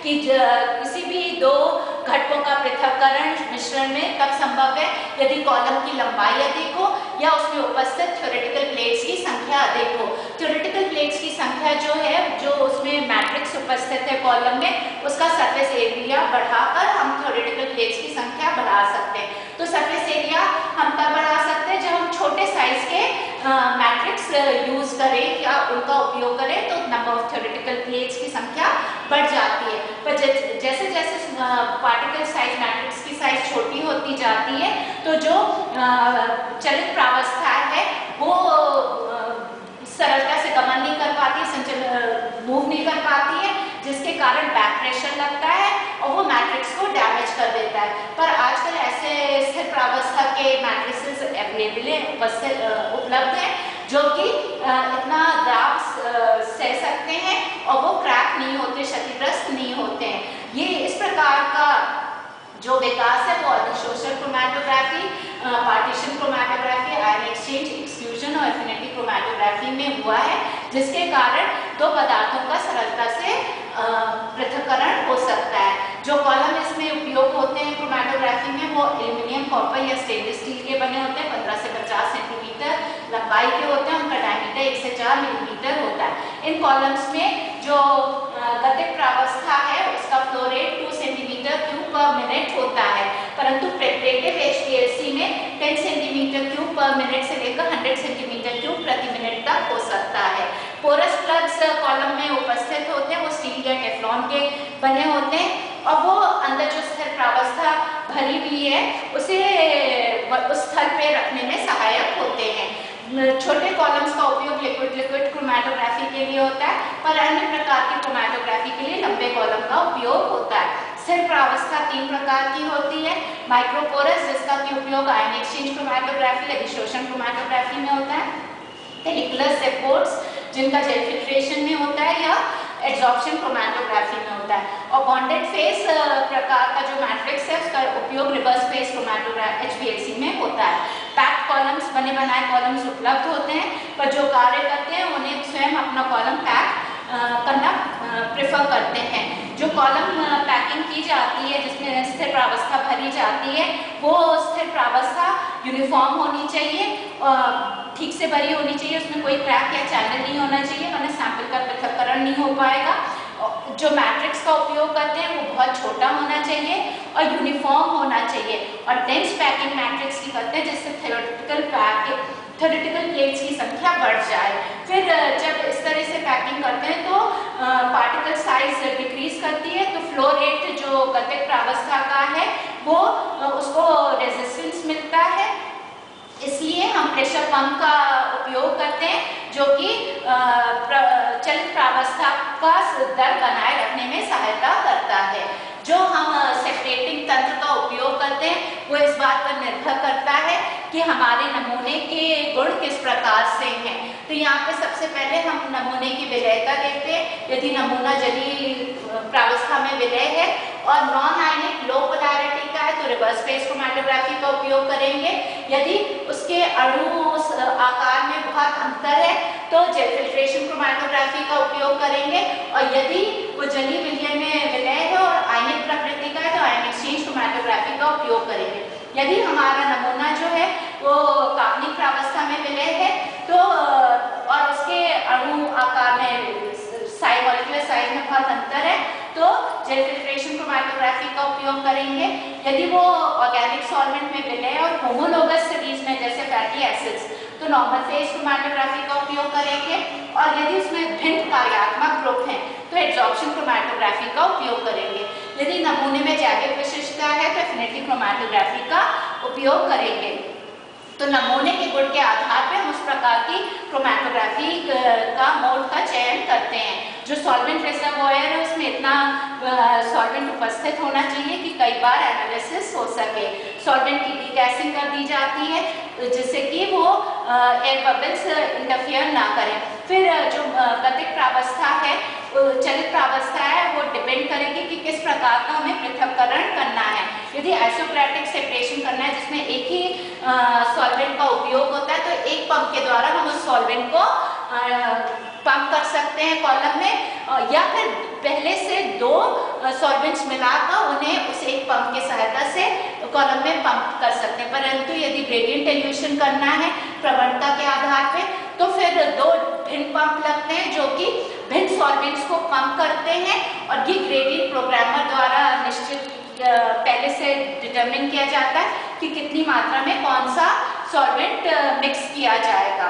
कि किसी भी दो घटकों का पृथक्करण मिश्रण में तब संभव है यदि कॉलम की लंबाई अधिक हो या उसमें उपस्थित थ्योरेटिकल प्लेट्स की संख्या अधिक हो। थ्योरेटिकल प्लेट्स की संख्या जो है, जो उसमें मैट्रिक्स उपस्थित है कॉलम में, उसका सरफेस एरिया बढ़ाकर हम थ्योरेटिकल प्लेट्स की संख्या बढ़ा सकते हैं। तो सरफेस एरिया हम तब बढ़ा सकते हैं जब हम छोटे साइज के मैट्रिक्स यूज करें या उनका उपयोग करें, तो नंबर ऑफ थ्योरेटिकल प्लेट्स की संख्या बढ़ जाती है। पर जैसे जैसे पार्टिकल साइज मैट्रिक्स की साइज छोटी होती जाती है, तो जो चलित प्रावस्था है वो सरलता से गमन नहीं कर पाती, संचलन मूव नहीं कर पाती है, जिसके कारण बैक प्रेशर लगता है और वो मैट्रिक्स को डैमेज कर देता है। पर आजकल ऐसे स्थिर प्रावस्था के मैट्रिसेस अवेलेबल है, उपलब्ध हैं, जो कि इतना दाब सह सकते हैं और वो क्रैक नहीं होते, क्षतिग्रस्त नहीं होते हैं। ये इस प्रकार का जो विकास है वो अधिशोषण chromatography, partition chromatography, ion exchange, exclusion और एफिनिटी क्रोमैटोग्राफी में हुआ है, जिसके कारण दो पदार्थों का सरलता से पृथक्करण हो सकता है। जो कॉलम इसमें उपयोग होते हैं क्रोमैटोग्राफी में, वो एल्यूमिनियम, कॉपर या स्टेनलेस स्टील के बने होते हैं। 15 से 50 सेंटीमीटर लंबाई के होते हैं, उनका डायमीटर 1 से 4 मिलीमीटर होता है। इन कॉलम्स में जो गतिक प्रावस्था है उसका फ्लो रेट 2 सेंटीमीटर क्यूब पर मिनट होता है, परंतु प्रेपरेटिव HPLC में 10 सेंटीमीटर क्यूब पर मिनट से लेकर 100 सेंटीमीटर क्यूब प्रति मिनट तक हो सकता है। पोरस प्लग्स कॉलम में उपस्थित होते हैं, वो स्टील या टेफ्लॉन के बने होते हैं और वो अंदर जो स्थिर प्रावस्था भरी हुई है उसे उस स्थल पे रखने में सहायक होते हैं। छोटे कॉलम्स का उपयोग लिक्विड क्रोमैटोग्राफी के लिए होता है, पर अन्य प्रकार की क्रोमैटोग्राफी के लिए लंबे कॉलम का उपयोग होता है। स्थिर प्रावस्था 3 प्रकार की होती है। माइक्रोपोरस, जिसका की उपयोग आयन एक्सचेंज क्रोमैटोग्राफी, अधिशोषण क्रोमैटोग्राफी में होता है। पेनिकुलर सेपोर्ट्स, जिनका जेल फिल्ट्रेशन में होता है या एड्सॉर्प्शन क्रोमैटोग्राफी में होता है। और बॉन्डेड फेस प्रकार का जो मैट्रिक्स है उसका उपयोग रिवर्स फेस क्रोमैटोग्राफी HPLC में होता है। पैक्ड कॉलम्स, बने बनाए कॉलम्स उपलब्ध होते हैं, पर जो कार्य करते हैं उन्हें स्वयं अपना कॉलम पैक करना प्रेफर करते हैं। जो कॉलम पैकिंग की जाती है जिसमें स्थिर प्रावस्था भरी जाती है, वो स्थिर प्रावस्था यूनिफॉर्म होनी चाहिए, ठीक से भरी होनी चाहिए, उसमें कोई क्रैक या चैनल नहीं होना चाहिए, वरना सैंपल का पृथक्करण नहीं हो पाएगा। जो मैट्रिक्स का उपयोग करते हैं वो बहुत छोटा होना चाहिए और यूनिफॉर्म होना चाहिए, और डेंस पैकिंग मैट्रिक्स की करते हैं जिससे थ्योरेटिकल प्लेट्स की संख्या बढ़ जाए। फिर जब इस तरह से पैकिंग करते हैं तो पार्टिकल साइज डिक्रीज करती है, तो फ्लो रेट जो गतिक प्रावस्था का है वो उसको रेजिस्टेंस मिलता है। इसलिए हम प्रेशर पंप का उपयोग करते हैं, जो कि चलित प्रावस्था का दर बनाए रखने में सहायता करता है। जो हम सेपरेटिंग तंत्र का उपयोग करते हैं वो इस बात पर निर्भर करता है कि हमारे नमूने के गुण किस प्रकार से हैं। तो यहाँ पे सबसे पहले हम नमूने की विलयता देखते हैं। यदि नमूना जलीय प्रावस्था में विलय है और नॉन आयनिक लो पोलैरिटी का है तो रिवर्स फेस क्रोमैटोग्राफी का उपयोग करेंगे। यदि उसके अणु आकार में बहुत अंतर है तो जेल फिल्ट्रेशन क्रोमैटोग्राफी का उपयोग करेंगे, और यदि वो जलीय विलय में विलय है और आयनिक प्रकृति का है तो आयन एक्सचेंज क्रोमैटोग्राफी का उपयोग करेंगे। यदि हमारा नमूना जो है वो कार्बनिक प्रावस्था में विलय है तो और उसके अणु आकार में मॉलिक्यूलर साइज में बहुत अंतर है तो जेल फिल्ट्रेशन क्रोमैटोग्राफी का उपयोग करेंगे। यदि वो ऑर्गेनिक सॉल्वेंट में विलय और होमोलोगस सीरीज में जैसे फैटी एसिड्स तो नॉर्मल फेस क्रोमैटोग्राफी का उपयोग करेंगे, और यदि उसमें भिन्न कार्यात्मक ग्रुप हैं तो एड्सॉर्प्शन क्रोमैटोग्राफी का उपयोग करेंगे। यदि नमूने में जैविक विशिष्टता है तो एफिनिटी क्रोमैटोग्राफी का उपयोग करेंगे। तो नमूने के गुण के आधार पर हम उस प्रकार की क्रोमैटोग्राफी का मोड का चयन करते हैं। जो सॉल्वेंट रिजर्वॉयर है उसमें इतना सॉल्वेंट उपस्थित होना चाहिए कि कई बार एनालिसिस हो सके। सॉल्वेंट की डीगैसिंग कर दी जाती है जिससे कि वो एयर बबल्स इंटरफियर ना करें। फिर जो गतिक प्रावस्था है, चलित प्रावस्था है, वो डिपेंड करेगी कि किस प्रकार का हमें पृथक्करण करना है। यदि आइसोक्रेटिक सेपरेशन करना है जिसमें एक ही सॉल्वेंट का उपयोग होता है तो एक पंप के द्वारा हम उस सॉल्वेंट को पंप कर सकते हैं कॉलम में, या फिर पहले से 2 सॉल्वेंट्स मिलाकर उन्हें उस एक पंप की सहायता से कॉलम में पंप कर सकते हैं। परंतु यदि ग्रेडियंट एल्यूशन करना है प्रवणता के आधार पे, तो फिर दो भिन्न पंप लगते हैं जो कि भिन्न सॉल्वेंट्स को पंप करते हैं, और ये ग्रेडियंट प्रोग्रामर द्वारा निश्चित पहले से डिटरमिन किया जाता है कि कितनी मात्रा में कौन सा सॉल्वेंट मिक्स किया जाएगा।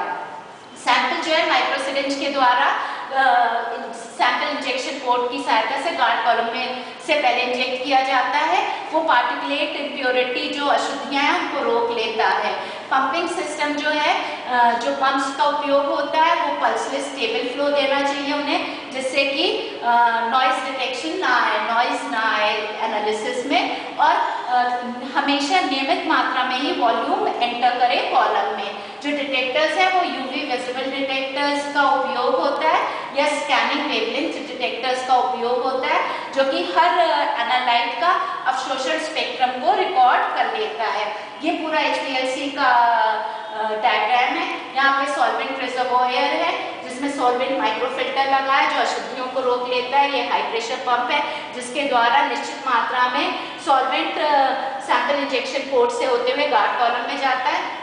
सैंपल जो है माइक्रोसिरिंज के द्वारा सैंपल इंजेक्शन पोर्ट की सहायता से गार्ड कॉलम में से पहले इंजेक्ट किया जाता है। वो पार्टिकुलेट इम्प्योरिटी जो अशुद्धियां हैं उनको रोक लेता है। पंपिंग सिस्टम जो है, जो पंप्स का उपयोग होता है वो पल्सलेस स्टेबल फ्लो देना चाहिए उन्हें, जिससे कि नॉइज डिटेक्शन ना आए, नॉइज ना आए एनालिसिस में, और हमेशा नियमित मात्रा में ही वॉल्यूम एंटर करे कॉलम में। जो डिटेक्टर्स है वो यूवी विजिबल डिटेक्टर्स का उपयोग होता है या स्कैनिंग वेवलेंथ डिटेक्टर्स का उपयोग होता है, जो कि हर एनालाइट का अवशोषण स्पेक्ट्रम को रिकॉर्ड कर लेता है। ये पूरा HPLC का डायग्राम है। यहाँ पे सॉल्वेंट रिजर्वोयर है जिसमें सॉल्वेंट माइक्रोफिल्टर लगा है जो अशुद्धियों को रोक लेता है। ये हाई प्रेशर पंप है जिसके द्वारा निश्चित मात्रा में सॉल्वेंट सैंपल इंजेक्शन पोर्ट से होते हुए गार्ड कॉलम में जाता है।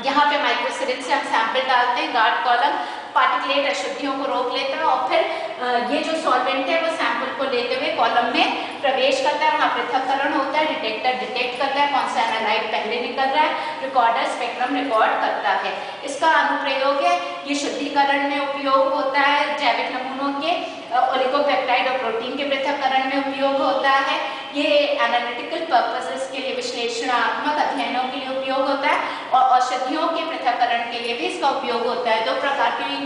यहाँ पे माइक्रोसिरिंज से हम सैंपल डालते हैं, गार्ड कॉलम पार्टिकुलेट अशुद्धियों को रोक लेता है, और फिर ये जो सॉल्वेंट है वो सैंपल को लेते हुए कॉलम में प्रवेश करता है। वहाँ पृथक्करण होता है, डिटेक्टर डिटेक्ट करता है कौन सा एनालाइट पहले निकल रहा है, रिकॉर्डर स्पेक्ट्रम रिकॉर्ड करता है। इसका अनुप्रयोग है, ये शुद्धिकरण में उपयोग होता है, जैविक नमूनों के ओलिगोपेप्टाइड और प्रोटीन के पृथक्करण में उपयोग होता है। ये एनालिटिकल पर्पसेस के लिए, विश्लेषणात्मक अध्ययनों के लिए उपयोग होता है, और औषधियों के पृथक्करण के लिए भी इसका उपयोग होता है। दो प्रकार की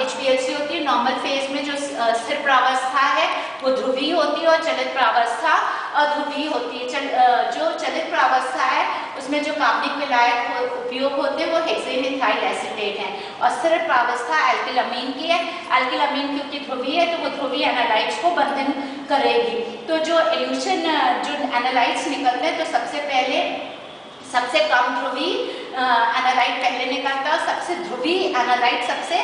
HPLC होती है। नॉर्मल फेज में जो स्थिर प्रावस्था है वो ध्रुवीय होती है, और चलित प्रावस्था अध्रुवीय होती है। जो चलित प्रावस्था है उसमें जो कार्बनिक विलायक उपयोग होते हैं वो हेक्सेनइथाइल एसीटेट है, और स्थिर प्रावस्था एल्किलामीन की है। एल्किलामीन क्योंकि ध्रुवीय है तो वो ध्रुवीय एनालाइट्स को बंधन करेगी। तो जो एल्यूशन जो एनालाइट्स निकलते हैं तो सबसे पहले सबसे कम ध्रुवी एनालाइट पहले निकलता है, सबसे ध्रुवी एनालाइट सबसे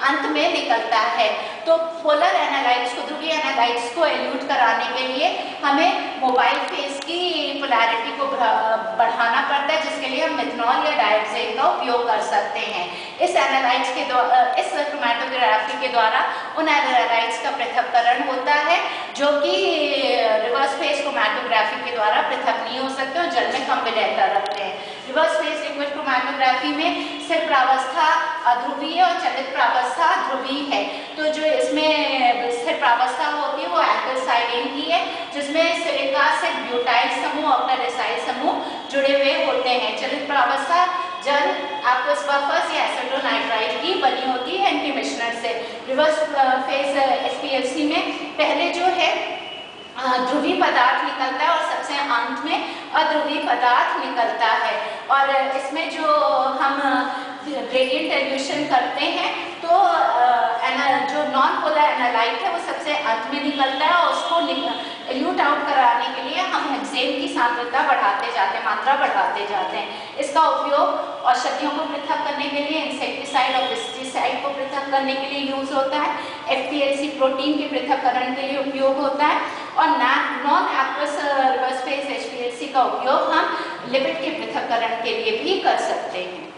अंत में निकलता है। तो पोलर एनालाइट्स को, ध्रुवीय एनालाइट्स को एल्यूट कराने के लिए हमें मोबाइल फेज की पोलैरिटी को बढ़ाना पड़ता है, जिसके लिए हम मिथनॉल या डायोक्साइड का उपयोग कर सकते हैं। इस एनालाइट्स के द्वारा, इस क्रोमैटोग्राफी के द्वारा उन एनालाइट्स का पृथक्करण होता है जो कि रिवर्स फेज क्रोमैटोग्राफी के द्वारा पृथक नहीं हो सकते और जल में कम विलयता रखते हैं। रिवर्स फेज लिक्विड क्रोमैटोग्राफी में स्थिर प्रावस्था अध्रुवीय और चलित प्रावस्था ध्रुवीय है। तो जो इसमें स्थिर प्रावस्था होती है वो एल्कोसाइलेन की है, जिसमें सिलिका से ब्यूटाइल समूह और ऑक्टाडेसाइल समूह जुड़े हुए होते हैं। चलित प्रावस्था जल aqueous बफर्स या एसिटोनाइट्राइल की बनी होती है इनके मिश्रण से। रिवर्स फेज HPLC में पहले जो है ध्रुवीय पदार्थ निकलता है और सबसे अंत में अध्रुवीय पदार्थ निकलता है। और इसमें जो हम ग्रेडियंट एल्यूशन करते हैं तो जो नॉन पोलर एनालाइट है वो सबसे अंत में निकलता है, और उसको एल्यूट आउट कराने के लिए हम हेक्सेन की सांद्रता बढ़ाते जाते हैं, मात्रा बढ़ाते जाते हैं। इसका उपयोग औषधियों को पृथक करने के लिए, इंसेक्टिसाइड और पेस्टिसाइड को पृथक करने के लिए यूज होता है। HPLC प्रोटीन के पृथक्करण के लिए उपयोग होता है, और non aqueous reverse phase HPLC का उपयोग हम लिपिड के पृथक्करण के लिए भी कर सकते हैं।